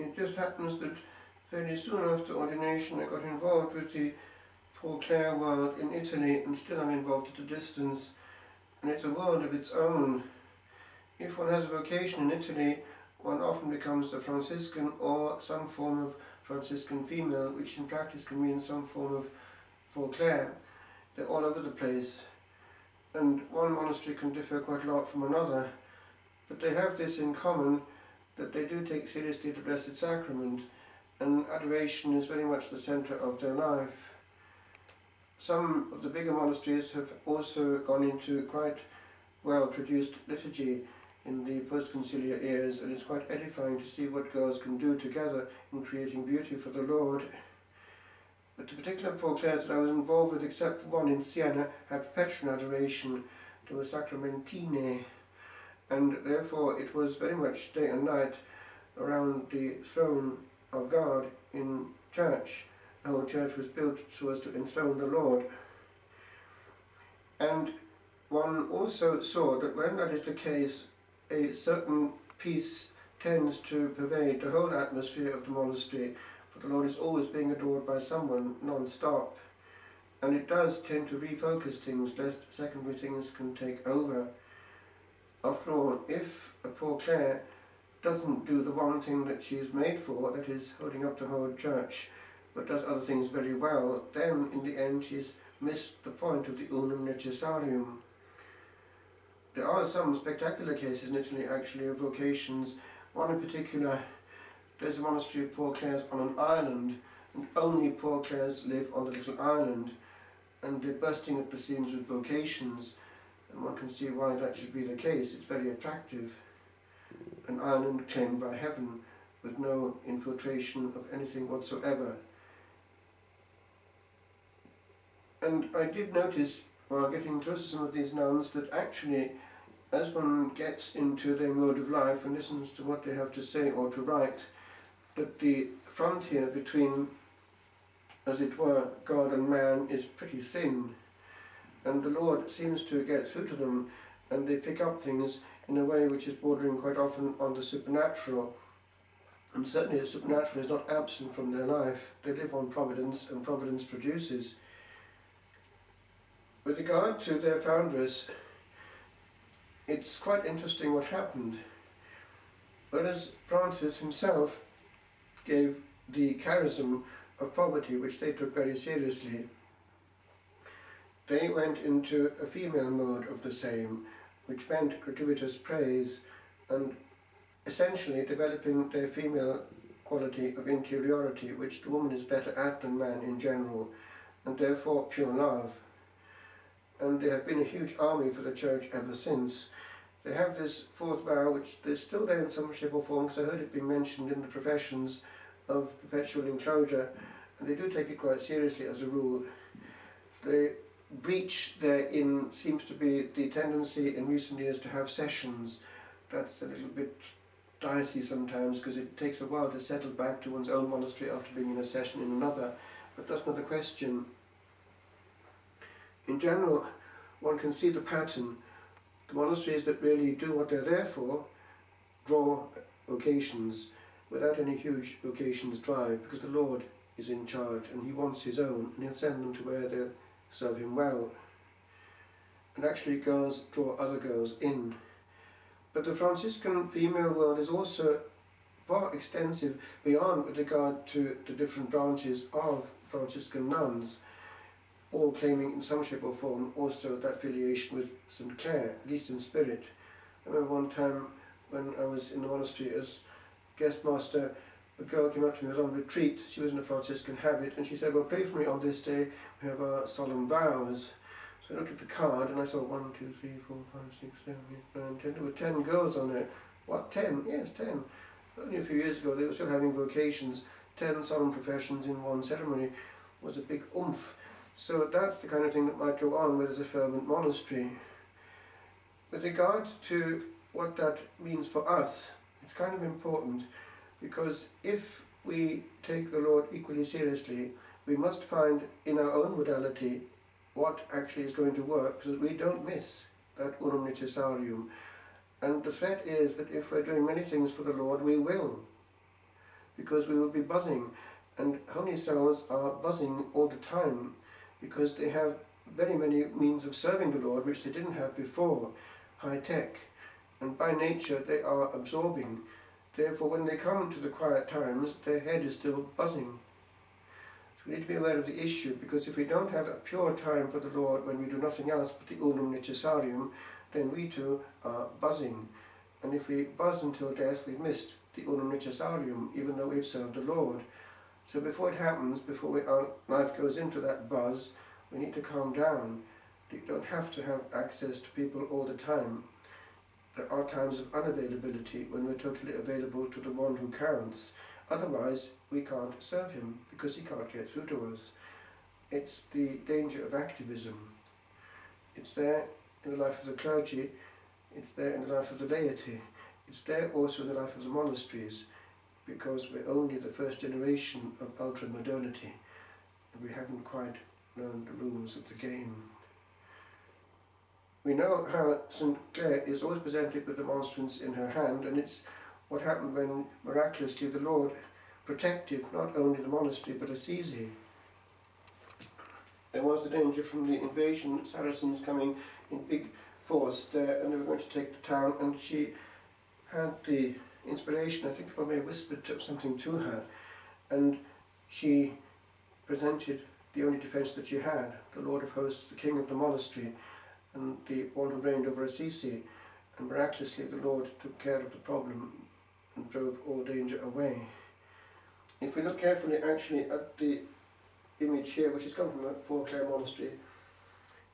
it just happens that fairly soon after ordination I got involved with the Paul Clare world in Italy, and still I'm involved at a distance, and it's a world of its own. If one has a vocation in Italy, one often becomes a Franciscan or some form of Franciscan female, which in practice can mean some form of Paul Clare. They're all over the place, and one monastery can differ quite a lot from another, but they have this in common, that they do take seriously the Blessed Sacrament, and adoration is very much the centre of their life. Some of the bigger monasteries have also gone into quite well-produced liturgy in the post-conciliar years, and it's quite edifying to see what girls can do together in creating beauty for the Lord. But the particular Paul Clares that I was involved with, except for one in Siena, had perpetual adoration to a sacramentine, and therefore it was very much day and night around the throne of God in church. The whole church was built so as to enthrone the Lord. And one also saw that when that is the case, a certain peace tends to pervade the whole atmosphere of the monastery, for the Lord is always being adored by someone non-stop. And it does tend to refocus things, lest secondary things can take over. After all, if a Paul Clare doesn't do the one thing that she is made for, that is holding up the whole church, but does other things very well, then in the end she's missed the point of the unum necessarium. There are some spectacular cases in Italy actually of vocations. One in particular, there's a monastery of Paul Clares on an island, and only Paul Clares live on the little island, and they're bursting at the seams with vocations, and one can see why that should be the case. It's very attractive. An island claimed by heaven, with no infiltration of anything whatsoever. And I did notice, while getting close to some of these nuns, that actually, as one gets into their mode of life and listens to what they have to say or to write, that the frontier between, as it were, God and man is pretty thin, and the Lord seems to get through to them, and they pick up things in a way which is bordering quite often on the supernatural. And certainly the supernatural is not absent from their life. They live on providence, and providence produces. With regard to their foundress, it's quite interesting what happened. Whereas Francis himself gave the charism of poverty, which they took very seriously, they went into a female mode of the same, which meant gratuitous praise, and essentially developing their female quality of interiority, which the woman is better at than man in general, and therefore pure love. And they have been a huge army for the church ever since. They have this fourth vow, which is still there in some shape or form, because I heard it being mentioned in the professions of perpetual enclosure, and they do take it quite seriously as a rule. The breach therein seems to be the tendency in recent years to have sessions. That's a little bit dicey sometimes, because it takes a while to settle back to one's own monastery after being in a session in another, but that's not the question. In general, one can see the pattern. The monasteries that really do what they're there for draw vocations without any huge vocations drive, because the Lord is in charge and he wants his own, and he'll send them to where they'll serve him well. And actually girls draw other girls in. But the Franciscan female world is also far extensive beyond with regard to the different branches of Franciscan nuns, all claiming in some shape or form also that affiliation with St. Clare, at least in spirit. I remember one time when I was in the monastery as guest master, a girl came up to me, was on retreat, she was in a Franciscan habit, and she said, well, pray for me on this day, we have our solemn vows. So I looked at the card and I saw 1, 2, 3, 4, 5, 6, 7, 8, 9, 10, there were 10 girls on there. What, 10? Yes, 10. Only a few years ago they were still having vocations. 10 solemn professions in one ceremony was a big oomph. So that's the kind of thing that might go on where there's a fervent monastery. With regard to what that means for us, it's kind of important, because if we take the Lord equally seriously, we must find in our own modality what actually is going to work, so that we don't miss that unum necessarium. And the threat is that if we're doing many things for the Lord, we will. because we will be buzzing. And holy souls are buzzing all the time because they have very many means of serving the Lord which they didn't have before, high tech, and by nature they are absorbing. Therefore, when they come to the quiet times, their head is still buzzing. So we need to be aware of the issue, because if we don't have a pure time for the Lord when we do nothing else but the unum necessarium, then we too are buzzing. And if we buzz until death, we've missed the unum necessarium, even though we've served the Lord. So before it happens, before our life goes into that buzz, we need to calm down. You don't have to have access to people all the time. There are times of unavailability when we're totally available to the one who counts. Otherwise, we can't serve him because he can't get through to us. It's the danger of activism. It's there in the life of the clergy, it's there in the life of the laity, it's there also in the life of the monasteries, because we're only the first generation of ultra-modernity and we haven't quite learned the rules of the game. We know how St. Clare is always presented with the monstrance in her hand, and it's what happened when miraculously the Lord protected not only the monastery but Assisi. There was the danger from the invasion, Saracens coming in big force there, and they were going to take the town, and she had the inspiration, I think the Lord may have whispered something to her, and she presented the only defence that she had, the Lord of Hosts, the King of the monastery, and the one who reigned over Assisi, and miraculously the Lord took care of the problem and drove all danger away. If we look carefully actually at the image here, which has come from Port Clare Monastery,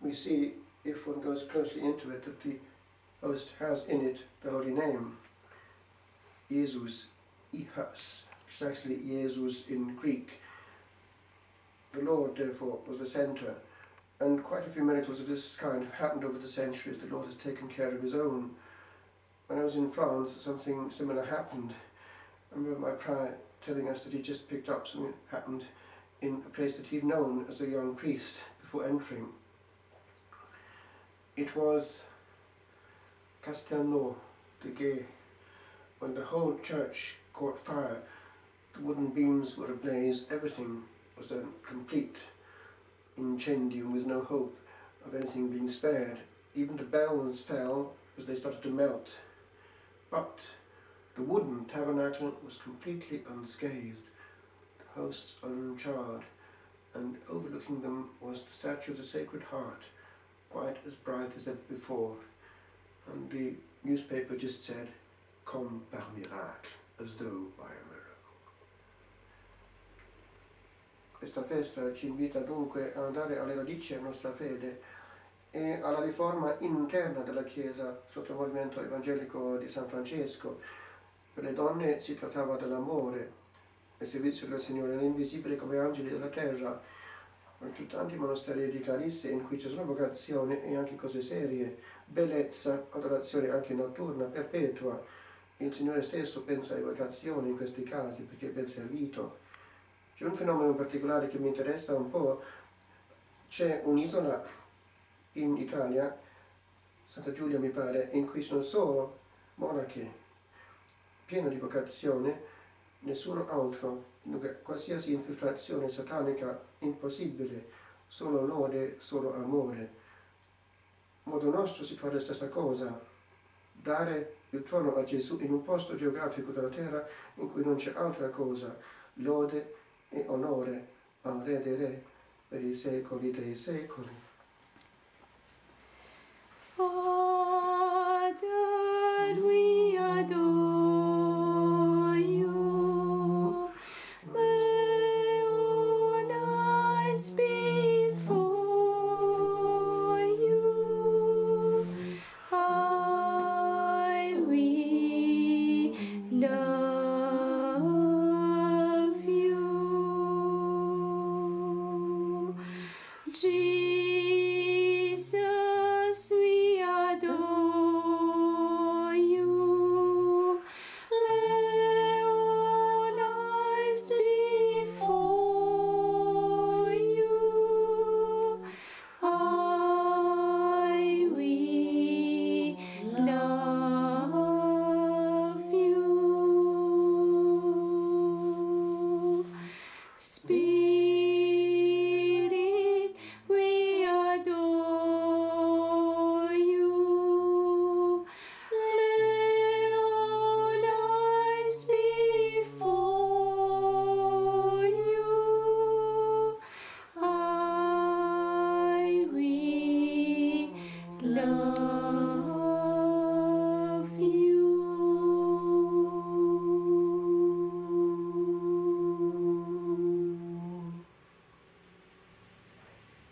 we see, if one goes closely into it, that the host has in it the holy name, Jesus Ihas, which is actually Jesus in Greek. The Lord, therefore, was the centre. And quite a few miracles of this kind have happened over the centuries. The Lord has taken care of his own. When I was in France, something similar happened. I remember my prior telling us that he just picked up something that happened in a place that he'd known as a young priest before entering. It was Castelnau de Gay, when the whole church caught fire. The wooden beams were ablaze, everything was a complete incendium with no hope of anything being spared. Even the bells fell as they started to melt. But the wooden tabernacle was completely unscathed, the hosts uncharred, and overlooking them was the statue of the Sacred Heart, quite as bright as ever before. And the newspaper just said, "Comme par miracle," as though by a miracle. Questa festa ci invita dunque ad andare alle radici della nostra fede e alla riforma interna della Chiesa sotto il movimento evangelico di San Francesco. Per le donne si trattava dell'amore, il servizio del Signore, l'invisibile come angeli della terra. Ci sono tanti monasteri di Clarisse in cui ci sono vocazioni e anche cose serie, bellezza, adorazione anche notturna, perpetua. Il Signore stesso pensa alle vocazioni in questi casi perché è ben servito. C'è un fenomeno particolare che mi interessa un po'. C'è un'isola in Italia, Santa Giulia mi pare, in cui sono solo monache, pieno di vocazione, nessuno altro, qualsiasi infiltrazione satanica impossibile, solo lode, solo amore. A modo nostro si fa la stessa cosa, dare il trono a Gesù in un posto geografico della terra in cui non c'è altra cosa, lode e onore al Re dei Re per i secoli dei secoli. Father, we adore you. May all eyes be for you. We love you. Jesus, we adore you. Spirit